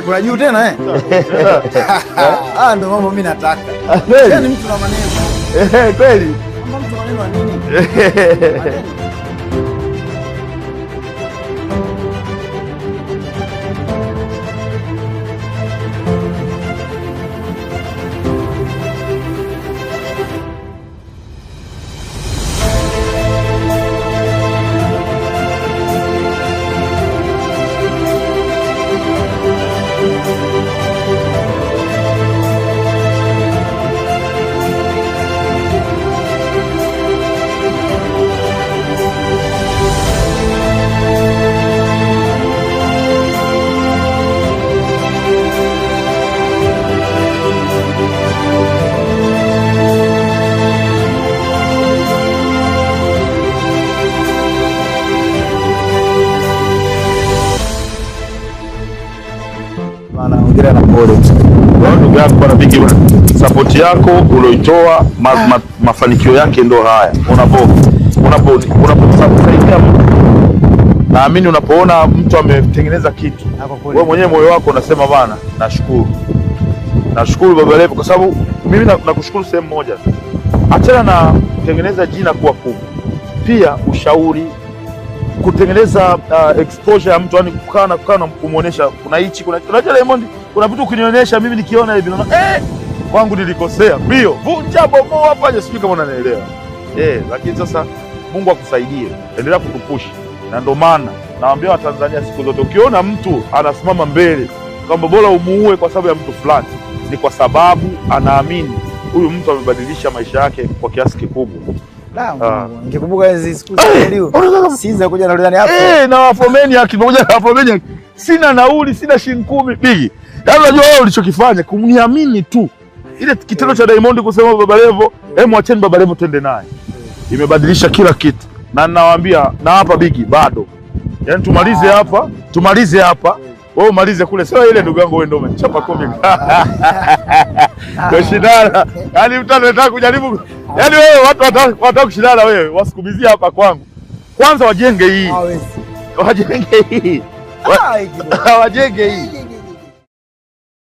Kuna juu tena ndio mambo mimi nataka. Yaani mtu na maneno. Kweli. Mtu maneno wa nini? Hongera na pole. Ndugu yangu bwana Bigi, support yako ulioitoa mafanikio yake ndo haya. Unaposaidia mtu, naamini unapoona mtu ametengeneza kitu, wewe mwenyewe moyo wako unasema bana, nashukuru Baba Levo, kwa sababu mimi nakushukuru sehemu moja. Achana na kutengeneza jina kuwa kubwa, pia ushauri, kutengeneza exposure ya mtu, yani kukaa na kumuonesha kuna hichi, unajua Diamond, kuna vitu ukinionyesha mimi nikiona hivi naona kwangu nilikosea, mbio vunja bomo hapa, sijui kama unanielewa. Lakini sasa Mungu akusaidie, endelea kutupush. Na ndio maana naambia Watanzania siku zote, ukiona mtu anasimama mbele kwamba bora umuue kwa sababu ya mtu fulani, ni kwa sababu anaamini huyu mtu amebadilisha maisha yake kwa kiasi kikubwa. Nikikumbuka hizo siku za leo, Sinza kuja na ndani hapo. Na wafomeni akimekuja na wafomeni, sina nauli, sina shilingi 10 Bigi. Yaani unajua wewe ulichokifanya kumniamini tu. Ile kitendo cha Diamond kusema Baba Levo, acheni Baba Levo twende naye, imebadilisha kila kitu. Na ninawaambia na hapa Bigi bado. Yaani tumalize hapa. Wewe umalize kule. Sio ile ndugu yangu, wewe ndio umechapa kombe. Kwa shidana. Yaani mtu anataka kujaribu. Yaani wewe watu wataka kushindana wewe, wasikubizie hapa kwangu. Kwanza wajenge hii. Wajenge hii.